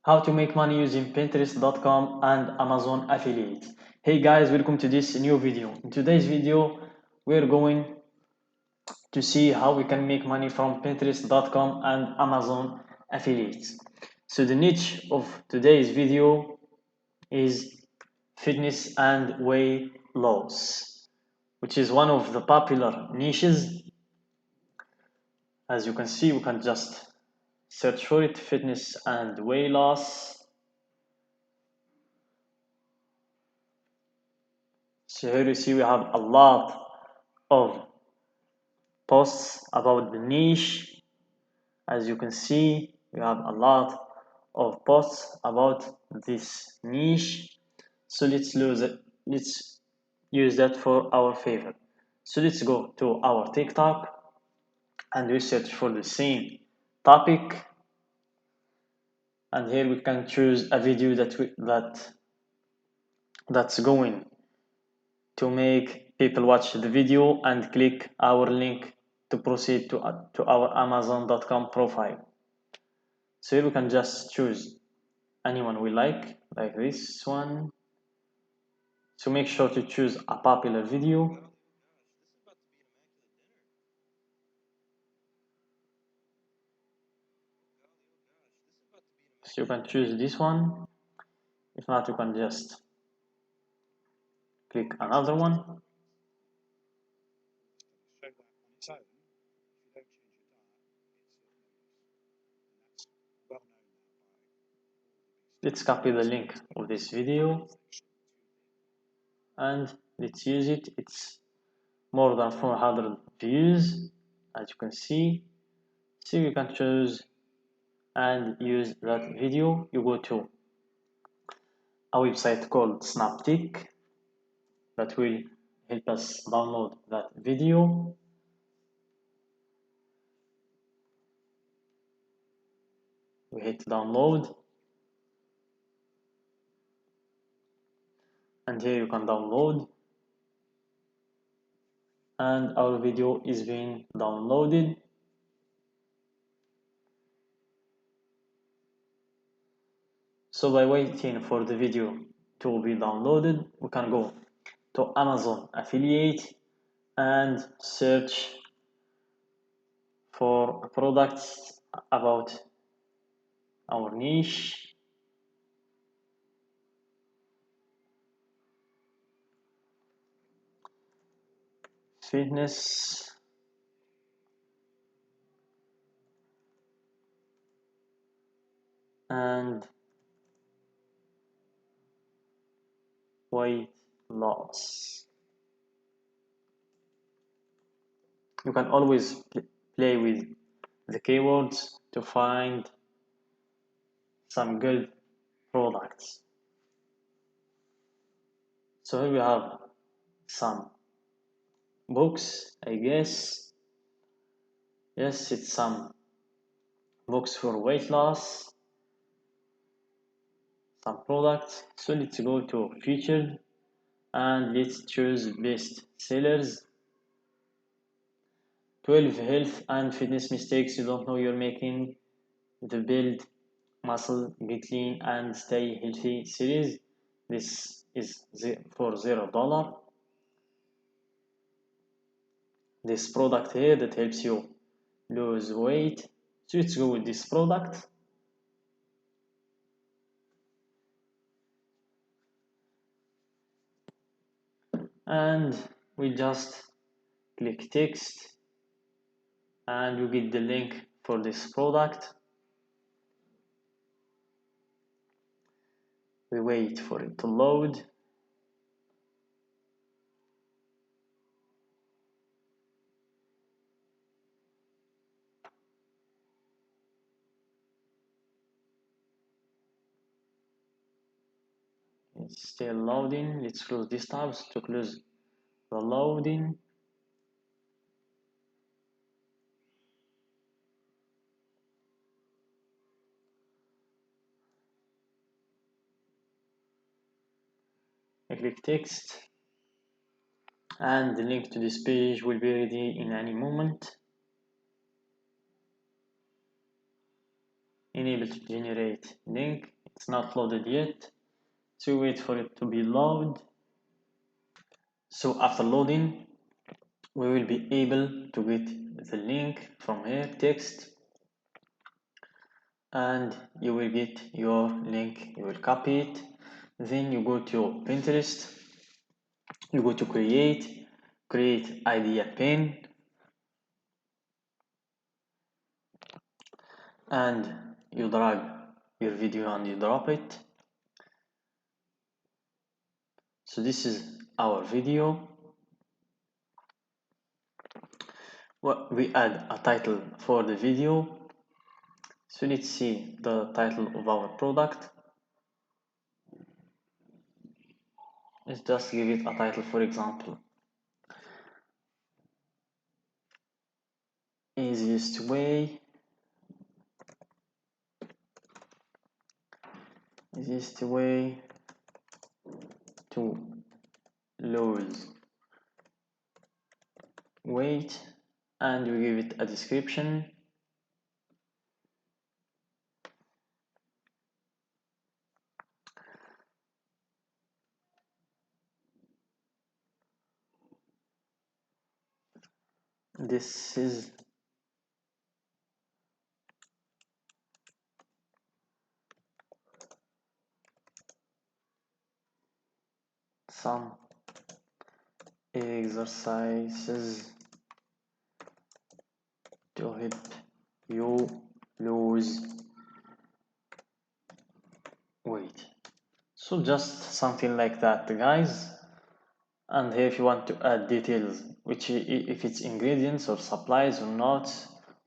How to make money using Pinterest.com and Amazon affiliate. Hey guys, welcome to this new video. In today's video, we're going to see how we can make money from Pinterest.com and Amazon affiliates. So the niche of today's video is fitness and weight loss, which is one of the popular niches. As you can see, we can just search for it, fitness and weight loss. So here you see we have a lot of posts about the niche. As you can see, we have a lot of posts about this niche. So let's use that for our favor. So let's go to our TikTok and we search for the same topic. And here we can choose a video that's going to make people watch the video and click our link to proceed to our Amazon.com profile. So here we can just choose anyone we like this one. So make sure to choose a popular video. So you can choose this one. If not, you can just click another one. Let's copy the link of this video and let's use it. It's more than 400 views, as you can see. So you can choose and use that video. You go to a website called Snaptic that will help us download that video. We hit download, and here you can download, and our video is being downloaded. So by waiting for the video to be downloaded, we can go to Amazon affiliate and search for products about our niche. Fitness and weight loss. You can always play with the keywords to find some good products. So here we have some books, I guess. Yes, it's some books for weight loss, some products. So let's go to featured and let's choose best sellers. 12 health and fitness mistakes you don't know you're making. The build muscle, get lean and stay healthy series. This is for $0. This product here that helps you lose weight. So let's go with this product. And we just click text and you get the link for this product. We wait for it to load. It's still loading. Let's close these tabs to close the loading. I click text and the link to this page will be ready in any moment. Enable to generate link. It's not loaded yet, so wait for it to be loaded. So after loading, we will be able to get the link from here, text, and you will get your link. You will copy it, then you go to Pinterest, you go to create idea pin, and you drag your video and you drop it. So this is our video. Well, we add a title for the video. So let's see the title of our product. Let's just give it a title, for example, easiest way to lose weight, and we give it a description. This is some exercises to help you lose weight. So just something like that, guys. And here if you want to add details, which if it's ingredients or supplies or not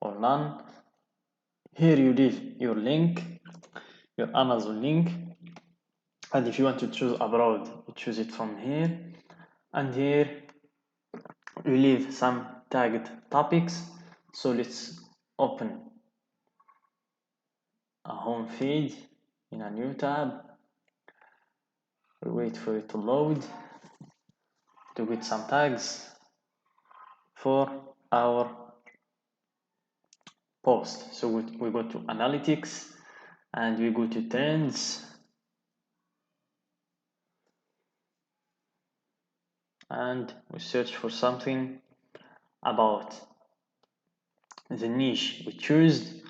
or none, here you leave your link, your Amazon link, and if you want to choose abroad, you choose it from here, and here you leave some tagged topics. So let's open a home feed in a new tab. We wait for it to load to get some tags for our post. So we go to analytics and we go to trends, and we search for something about the niche we choose,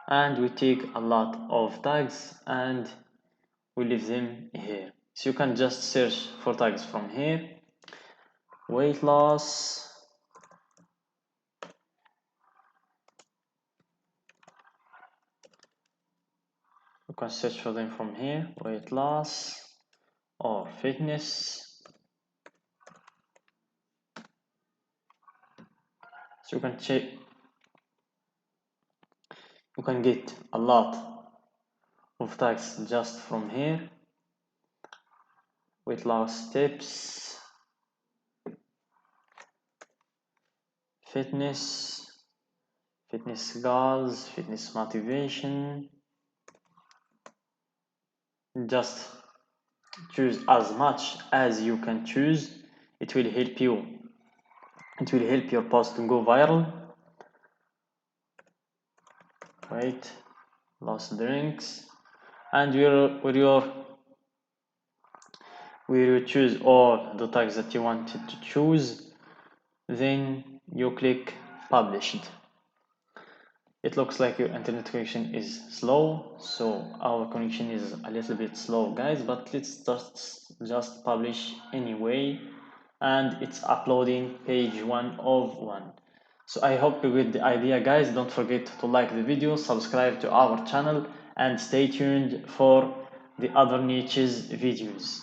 and we take a lot of tags and we leave them here. So you can just search for tags from here. Weight loss, you can search for them from here. Weight loss or fitness. So you can check, you can get a lot of tags just from here. Weight loss tips, fitness goals, fitness motivation. Just choose as much as you can choose. It will help your post to go viral. Weight loss drinks, and where you choose all the tags that you wanted to choose, then you click published. It looks like your internet connection is slow, so our connection is a little bit slow, guys, but let's just publish anyway, and it's uploading page 1 of 1. So I hope you get the idea, guys. Don't forget to like the video, subscribe to our channel, and stay tuned for the other niches videos.